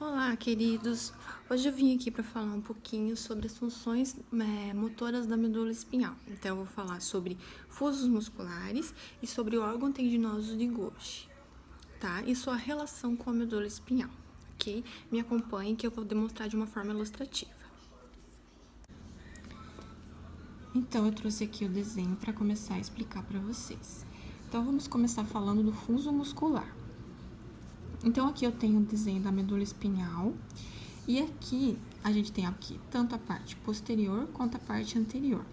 Olá, queridos! Hoje eu vim aqui para falar um pouquinho sobre as funções motoras da medula espinhal. Então, eu vou falar sobre fusos musculares e sobre o órgão tendinoso de Golgi, tá? E sua relação com a medula espinhal, ok? Me acompanhe que eu vou demonstrar de uma forma ilustrativa. Então, eu trouxe aqui o desenho para começar a explicar para vocês. Então, vamos começar falando do fuso muscular. Então, aqui eu tenho o desenho da medula espinhal e aqui a gente tem aqui tanto a parte posterior quanto a parte anterior.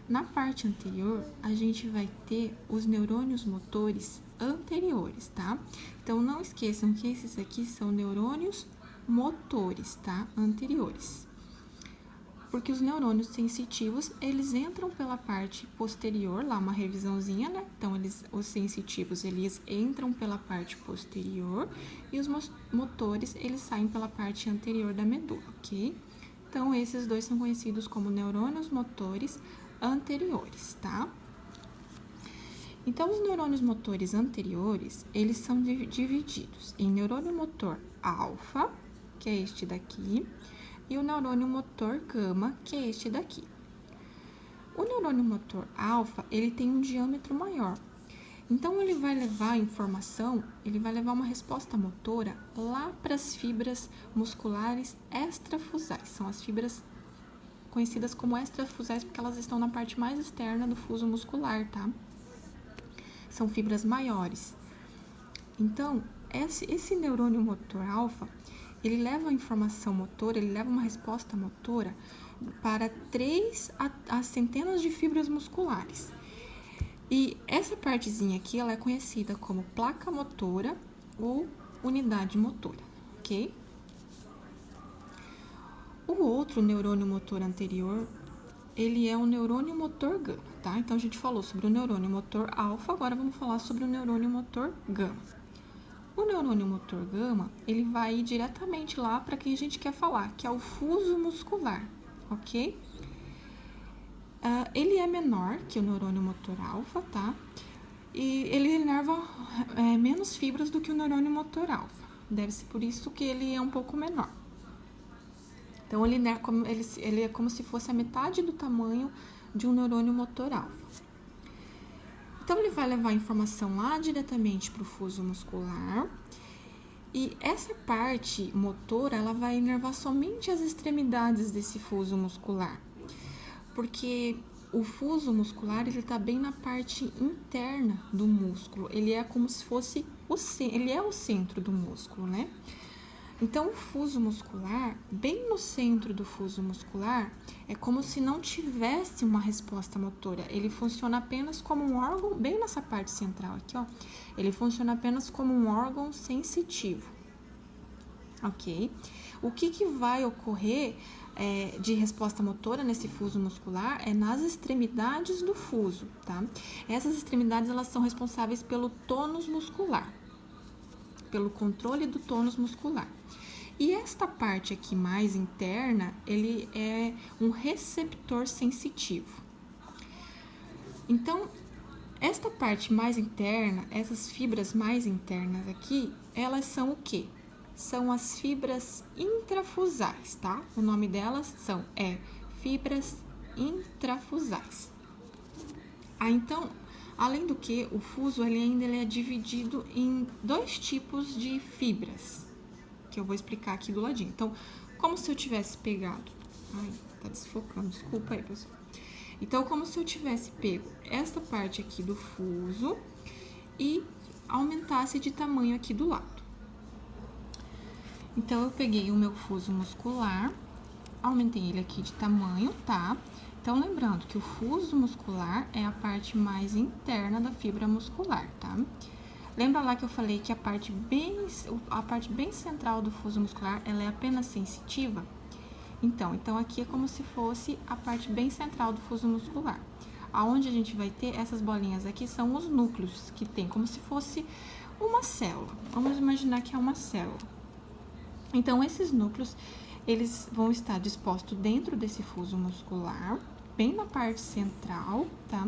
Na parte anterior, a gente vai ter os neurônios motores anteriores, tá? Então, não esqueçam que esses aqui são neurônios motores, tá? Anteriores. Porque os neurônios sensitivos, eles entram pela parte posterior, lá uma revisãozinha, né? Então, os sensitivos, eles entram pela parte posterior e os motores, eles saem pela parte anterior da medula, ok? Então, esses dois são conhecidos como neurônios motores anteriores, tá? Então, os neurônios motores anteriores, eles são divididos em neurônio motor alfa, que é este daqui, e o neurônio motor gama, que é este daqui. O neurônio motor alfa, ele tem um diâmetro maior. Então, ele vai levar a informação, ele vai levar uma resposta motora lá para as fibras musculares extrafusais. São as fibras conhecidas como extrafusais porque elas estão na parte mais externa do fuso muscular, tá? São fibras maiores. Então, esse neurônio motor alfa, ele leva a informação motora, ele leva uma resposta motora para 3 a centenas de fibras musculares. E essa partezinha aqui, ela é conhecida como placa motora ou unidade motora, ok? O outro neurônio motor anterior, ele é o neurônio motor gama, tá? Então, a gente falou sobre o neurônio motor alfa, agora vamos falar sobre o neurônio motor gama. O neurônio motor gama, ele vai ir diretamente lá para quem a gente quer falar, que é o fuso muscular, ok? Ele é menor que o neurônio motor alfa, tá? E ele inerva menos fibras do que o neurônio motor alfa. Deve ser por isso que ele é um pouco menor. Então, ele é como se fosse a metade do tamanho de um neurônio motor alfa. Então, ele vai levar a informação lá diretamente para o fuso muscular e essa parte motora, ela vai inervar somente as extremidades desse fuso muscular, porque o fuso muscular, ele está bem na parte interna do músculo, ele é como se fosse ele é o centro do músculo, né? Então, o fuso muscular, bem no centro do fuso muscular, é como se não tivesse uma resposta motora. Ele funciona apenas como um órgão, bem nessa parte central aqui, ó. Ele funciona apenas como um órgão sensitivo, ok? O que vai ocorrer de resposta motora nesse fuso muscular é nas extremidades do fuso, tá? Essas extremidades, elas são responsáveis pelo tônus muscular, pelo controle do tônus muscular. E esta parte aqui mais interna, ele é um receptor sensitivo. Então, esta parte mais interna, essas fibras mais internas aqui, elas são o quê? São as fibras intrafusais, tá? O nome delas é fibras intrafusais. Então, além do que, o fuso ele é dividido em 2 tipos de fibras, que eu vou explicar aqui do ladinho. Então, como se eu tivesse pegado... Ai, tá desfocando, desculpa aí, pessoal. Então, como se eu tivesse pego essa parte aqui do fuso e aumentasse de tamanho aqui do lado. Então, eu peguei o meu fuso muscular, aumentei ele aqui de tamanho, tá? Então, lembrando que o fuso muscular é a parte mais interna da fibra muscular, tá? Lembra lá que eu falei que a parte bem central do fuso muscular, ela é apenas sensitiva? Então aqui é como se fosse a parte bem central do fuso muscular. Aonde a gente vai ter essas bolinhas aqui são os núcleos, que tem como se fosse uma célula. Vamos imaginar que é uma célula. Então, esses núcleos, eles vão estar dispostos dentro desse fuso muscular, bem na parte central, tá?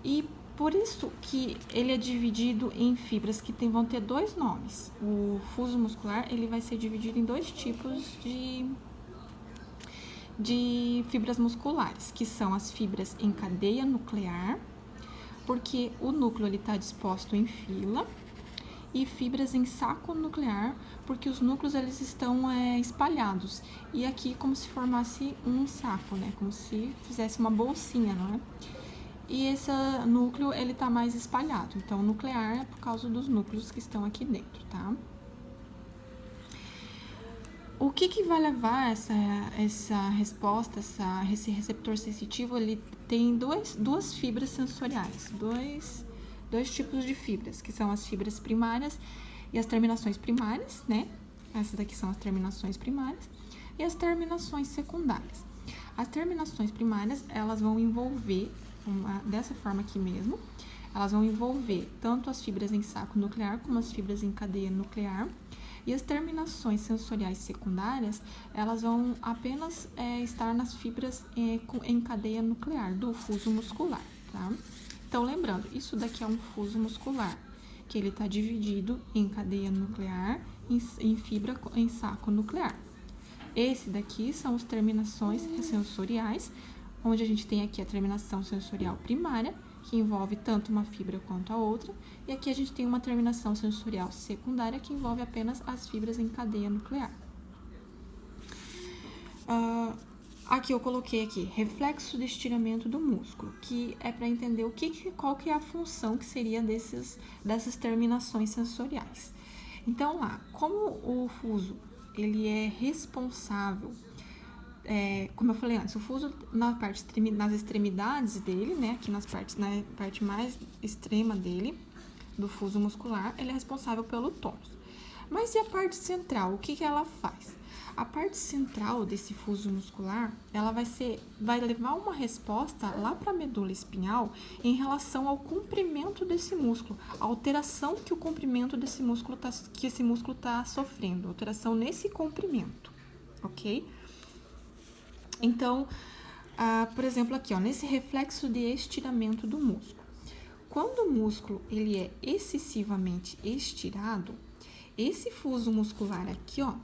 E Por isso que ele é dividido em fibras que vão ter dois nomes. O fuso muscular, ele vai ser dividido em dois tipos de fibras musculares, que são as fibras em cadeia nuclear, porque o núcleo está disposto em fila, e fibras em saco nuclear, porque os núcleos eles estão espalhados. E aqui como se formasse um saco, né? Como se fizesse uma bolsinha, não é? E esse núcleo ele está mais espalhado. Então, nuclear é por causa dos núcleos que estão aqui dentro, tá? O que vai levar essa resposta, esse receptor sensitivo? Ele tem duas fibras sensoriais, dois tipos de fibras, que são as fibras primárias e as terminações primárias, né? Essas daqui são as terminações primárias e as terminações secundárias. As terminações primárias, elas vão envolver, dessa forma aqui mesmo, elas vão envolver tanto as fibras em saco nuclear como as fibras em cadeia nuclear. E as terminações sensoriais secundárias, elas vão apenas estar nas fibras em cadeia nuclear do fuso muscular, tá? Então, lembrando, isso daqui é um fuso muscular, que ele está dividido em cadeia nuclear, em fibra em saco nuclear. Esse daqui são as terminações sensoriais, onde a gente tem aqui a terminação sensorial primária, que envolve tanto uma fibra quanto a outra, e aqui a gente tem uma terminação sensorial secundária, que envolve apenas as fibras em cadeia nuclear. Aqui eu coloquei aqui, reflexo de estiramento do músculo, que é para entender qual que é a função que seria dessas terminações sensoriais. Então lá, como o fuso ele é responsável, como eu falei antes, o fuso nas extremidades dele, né, aqui na parte mais extrema dele, do fuso muscular, ele é responsável pelo tônus. Mas e a parte central, o que ela faz? A parte central desse fuso muscular, ela vai levar uma resposta lá para a medula espinhal em relação ao comprimento desse músculo, a alteração que o comprimento desse músculo que esse músculo está sofrendo, alteração nesse comprimento, ok? Então, por exemplo, aqui, ó, nesse reflexo de estiramento do músculo. Quando o músculo ele é excessivamente estirado, esse fuso muscular aqui, ó,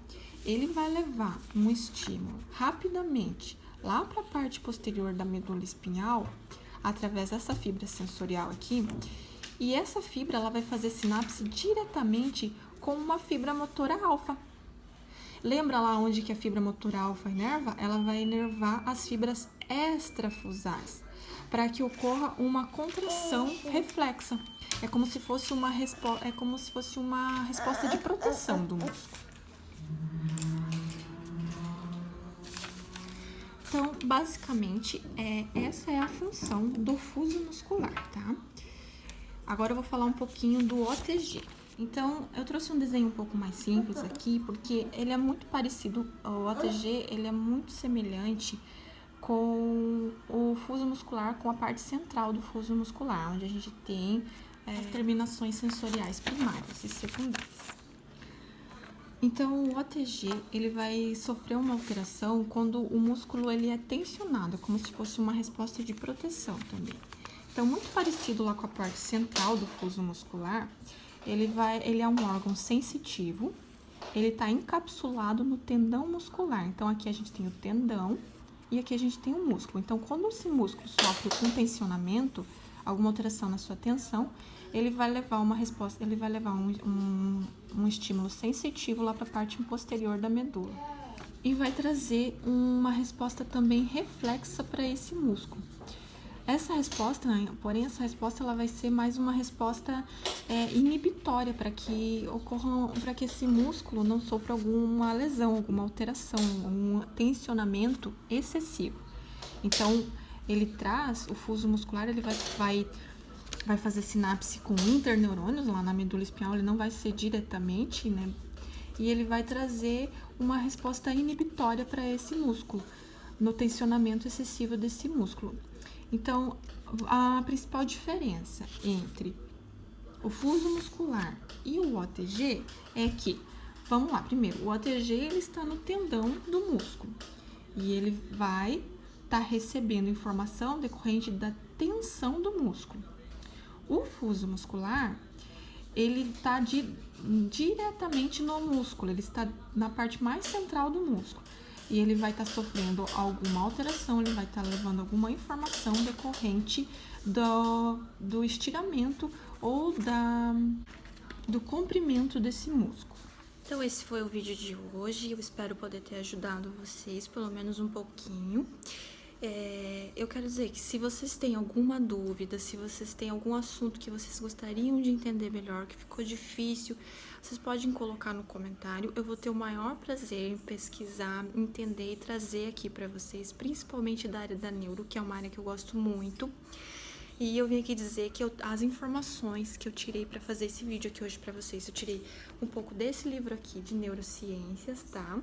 ele vai levar um estímulo rapidamente lá para a parte posterior da medula espinhal, através dessa fibra sensorial aqui, e essa fibra ela vai fazer sinapse diretamente com uma fibra motora alfa. Lembra lá onde que a fibra motora alfa inerva? Ela vai inervar as fibras extrafusais, para que ocorra uma contração reflexa. É como se fosse uma resposta de proteção do músculo. Então, basicamente, essa é a função do fuso muscular, tá? Agora eu vou falar um pouquinho do OTG. Então, eu trouxe um desenho um pouco mais simples aqui, porque ele é muito parecido, o OTG, ele é muito semelhante com o fuso muscular, com a parte central do fuso muscular, onde a gente tem as terminações sensoriais primárias e secundárias. Então, o OTG, ele vai sofrer uma alteração quando o músculo ele é tensionado, como se fosse uma resposta de proteção também. Então, muito parecido lá com a parte central do fuso muscular, ele é um órgão sensitivo, ele está encapsulado no tendão muscular. Então, aqui a gente tem o tendão e aqui a gente tem o músculo. Então, quando esse músculo sofre um tensionamento, alguma alteração na sua tensão, ele vai levar uma resposta, ele vai levar um estímulo sensitivo lá para a parte posterior da medula. E vai trazer uma resposta também reflexa para esse músculo. Essa resposta, essa resposta ela vai ser mais uma resposta inibitória para que esse músculo não sofra alguma lesão, alguma alteração, um tensionamento excessivo. Então, o fuso muscular, ele vai fazer sinapse com interneurônios lá na medula espinhal, ele não vai ser diretamente, né? E ele vai trazer uma resposta inibitória para esse músculo, no tensionamento excessivo desse músculo. Então, a principal diferença entre o fuso muscular e o OTG é que, vamos lá, primeiro, o OTG ele está no tendão do músculo e ele vai estar recebendo informação decorrente da tensão do músculo. O fuso muscular, ele está diretamente no músculo, ele está na parte mais central do músculo. E ele vai estar sofrendo alguma alteração, ele vai estar levando alguma informação decorrente do estiramento ou do comprimento desse músculo. Então esse foi o vídeo de hoje, eu espero poder ter ajudado vocês, pelo menos um pouquinho. Eu quero dizer que se vocês têm alguma dúvida, se vocês têm algum assunto que vocês gostariam de entender melhor, que ficou difícil, vocês podem colocar no comentário. Eu vou ter o maior prazer em pesquisar, entender e trazer aqui pra vocês, principalmente da área da neuro, que é uma área que eu gosto muito. E eu vim aqui dizer que as informações que eu tirei para fazer esse vídeo aqui hoje para vocês, eu tirei um pouco desse livro aqui de neurociências, tá?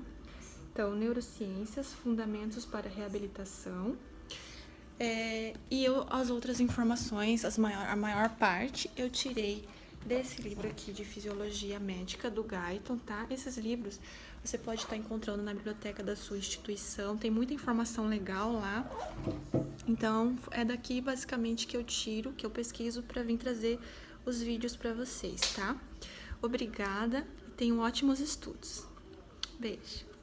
Então, neurociências, fundamentos para reabilitação. As outras informações, a maior parte, eu tirei desse livro aqui de Fisiologia Médica, do Guyton, tá? Esses livros você pode estar encontrando na biblioteca da sua instituição, tem muita informação legal lá. Então, é daqui basicamente que eu tiro, que eu pesquiso para vir trazer os vídeos para vocês, tá? Obrigada e tenham ótimos estudos. Beijo!